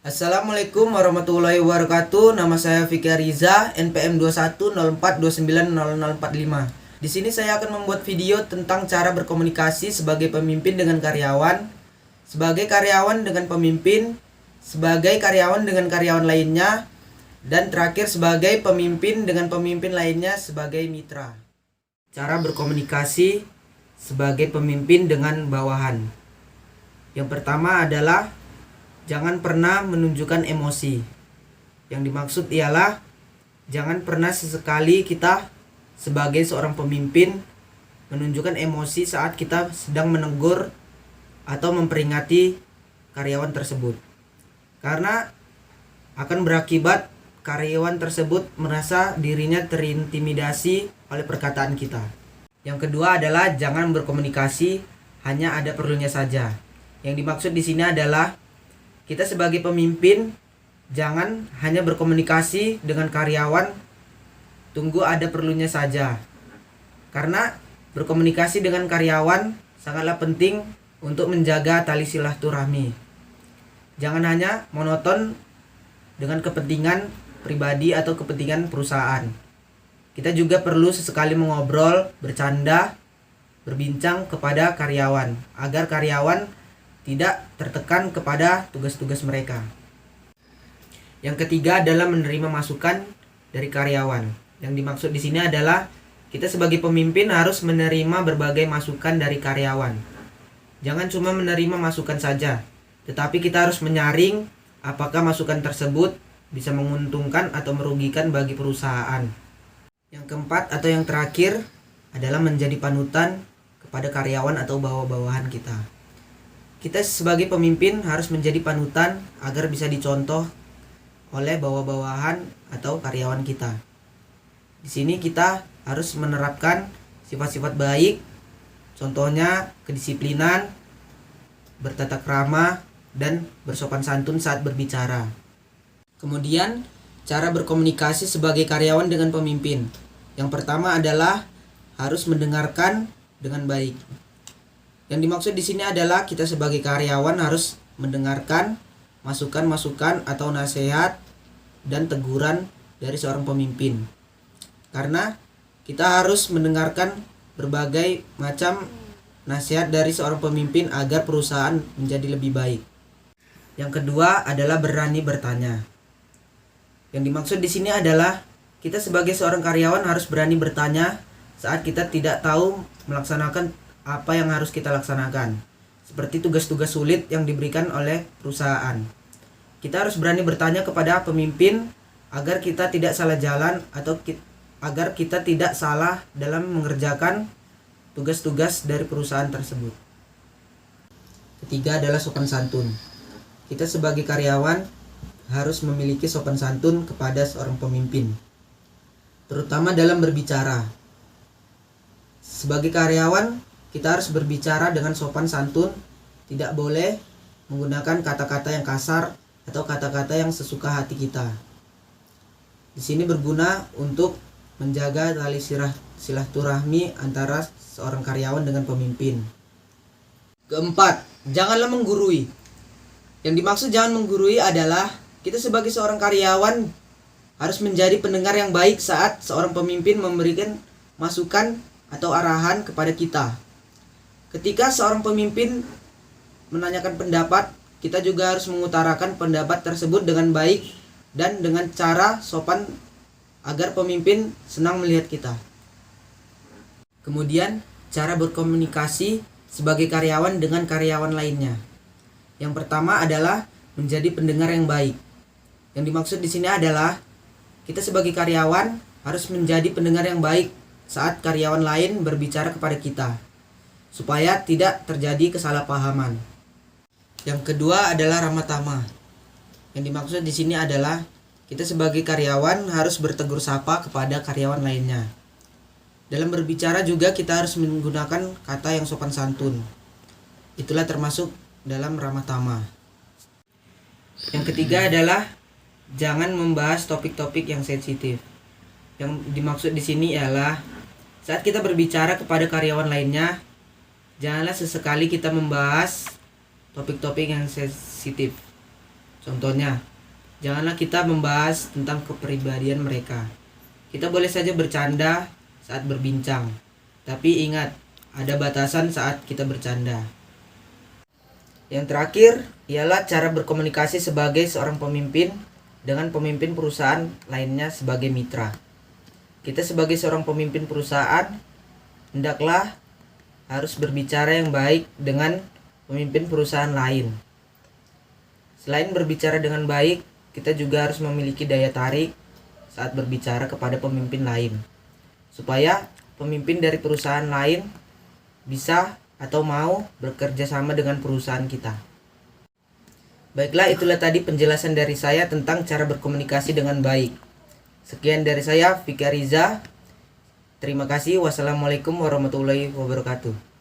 Assalamualaikum warahmatullahi wabarakatuh. Nama saya Fikri Riza, NPM 2104290045. Di sini saya akan membuat video tentang cara berkomunikasi sebagai pemimpin dengan karyawan, sebagai karyawan dengan pemimpin, sebagai karyawan dengan karyawan lainnya, dan terakhir sebagai pemimpin dengan pemimpin lainnya sebagai mitra. Cara berkomunikasi sebagai pemimpin dengan bawahan. Yang pertama adalah jangan pernah menunjukkan emosi. Yang dimaksud ialah jangan pernah sesekali kita sebagai seorang pemimpin menunjukkan emosi saat kita sedang menegur atau memperingati karyawan tersebut. Karena akan berakibat karyawan tersebut merasa dirinya terintimidasi oleh perkataan kita. Yang kedua adalah jangan berkomunikasi hanya ada perlunya saja. Yang dimaksud di sini adalah kita sebagai pemimpin jangan hanya berkomunikasi dengan karyawan tunggu ada perlunya saja. Karena berkomunikasi dengan karyawan sangatlah penting untuk menjaga tali silaturahmi. Jangan hanya monoton dengan kepentingan pribadi atau kepentingan perusahaan. Kita juga perlu sesekali mengobrol, bercanda, berbincang kepada karyawan agar karyawan tidak tertekan kepada tugas-tugas mereka. Yang ketiga adalah menerima masukan dari karyawan. Yang dimaksud di sini adalah kita sebagai pemimpin harus menerima berbagai masukan dari karyawan. Jangan cuma menerima masukan saja, tetapi kita harus menyaring apakah masukan tersebut bisa menguntungkan atau merugikan bagi perusahaan. Yang keempat atau yang terakhir adalah menjadi panutan kepada karyawan atau bawah-bawahan kita. Kita sebagai pemimpin harus menjadi panutan agar bisa dicontoh oleh bawah-bawahan atau karyawan kita. Di sini kita harus menerapkan sifat-sifat baik, contohnya kedisiplinan, bertata krama, dan bersopan santun saat berbicara. Kemudian, cara berkomunikasi sebagai karyawan dengan pemimpin. Yang pertama adalah harus mendengarkan dengan baik. Yang dimaksud di sini adalah kita sebagai karyawan harus mendengarkan masukan-masukan atau nasihat dan teguran dari seorang pemimpin. Karena kita harus mendengarkan berbagai macam nasihat dari seorang pemimpin agar perusahaan menjadi lebih baik. Yang kedua adalah berani bertanya. Yang dimaksud di sini adalah kita sebagai seorang karyawan harus berani bertanya saat kita tidak tahu melaksanakan apa yang harus kita laksanakan, seperti tugas-tugas sulit yang diberikan oleh perusahaan. Kita harus berani bertanya kepada pemimpin agar kita tidak salah jalan atau agar kita tidak salah dalam mengerjakan tugas-tugas dari perusahaan tersebut. Ketiga adalah sopan santun. Kita sebagai karyawan harus memiliki sopan santun kepada seorang pemimpin, terutama dalam berbicara. Sebagai karyawan kita harus berbicara dengan sopan santun, tidak boleh menggunakan kata-kata yang kasar atau kata-kata yang sesuka hati kita. Di sini berguna untuk menjaga tali silaturahmi antara seorang karyawan dengan pemimpin. Keempat, janganlah menggurui. Yang dimaksud jangan menggurui adalah kita sebagai seorang karyawan harus menjadi pendengar yang baik saat seorang pemimpin memberikan masukan atau arahan kepada kita. Ketika seorang pemimpin menanyakan pendapat, kita juga harus mengutarakan pendapat tersebut dengan baik dan dengan cara sopan agar pemimpin senang melihat kita. Kemudian, cara berkomunikasi sebagai karyawan dengan karyawan lainnya. Yang pertama adalah menjadi pendengar yang baik. Yang dimaksud di sini adalah kita sebagai karyawan harus menjadi pendengar yang baik saat karyawan lain berbicara kepada kita, supaya tidak terjadi kesalahpahaman. Yang kedua adalah ramah tamah. Yang dimaksud di sini adalah kita sebagai karyawan harus bertegur sapa kepada karyawan lainnya. Dalam berbicara juga kita harus menggunakan kata yang sopan santun. Itulah termasuk dalam ramah tamah. Yang ketiga adalah jangan membahas topik-topik yang sensitif. Yang dimaksud di sini ialah saat kita berbicara kepada karyawan lainnya, janganlah sesekali kita membahas topik-topik yang sensitif. Contohnya, janganlah kita membahas tentang kepribadian mereka. Kita boleh saja bercanda saat berbincang, tapi ingat, ada batasan saat kita bercanda. Yang terakhir ialah cara berkomunikasi sebagai seorang pemimpin dengan pemimpin perusahaan lainnya sebagai mitra. Kita sebagai seorang pemimpin perusahaan hendaklah harus berbicara yang baik dengan pemimpin perusahaan lain. Selain berbicara dengan baik, kita juga harus memiliki daya tarik saat berbicara kepada pemimpin lain, supaya pemimpin dari perusahaan lain bisa atau mau bekerja sama dengan perusahaan kita. Baiklah, itulah tadi penjelasan dari saya tentang cara berkomunikasi dengan baik. Sekian dari saya, Fikar Riza. Terima kasih. Wassalamualaikum warahmatullahi wabarakatuh.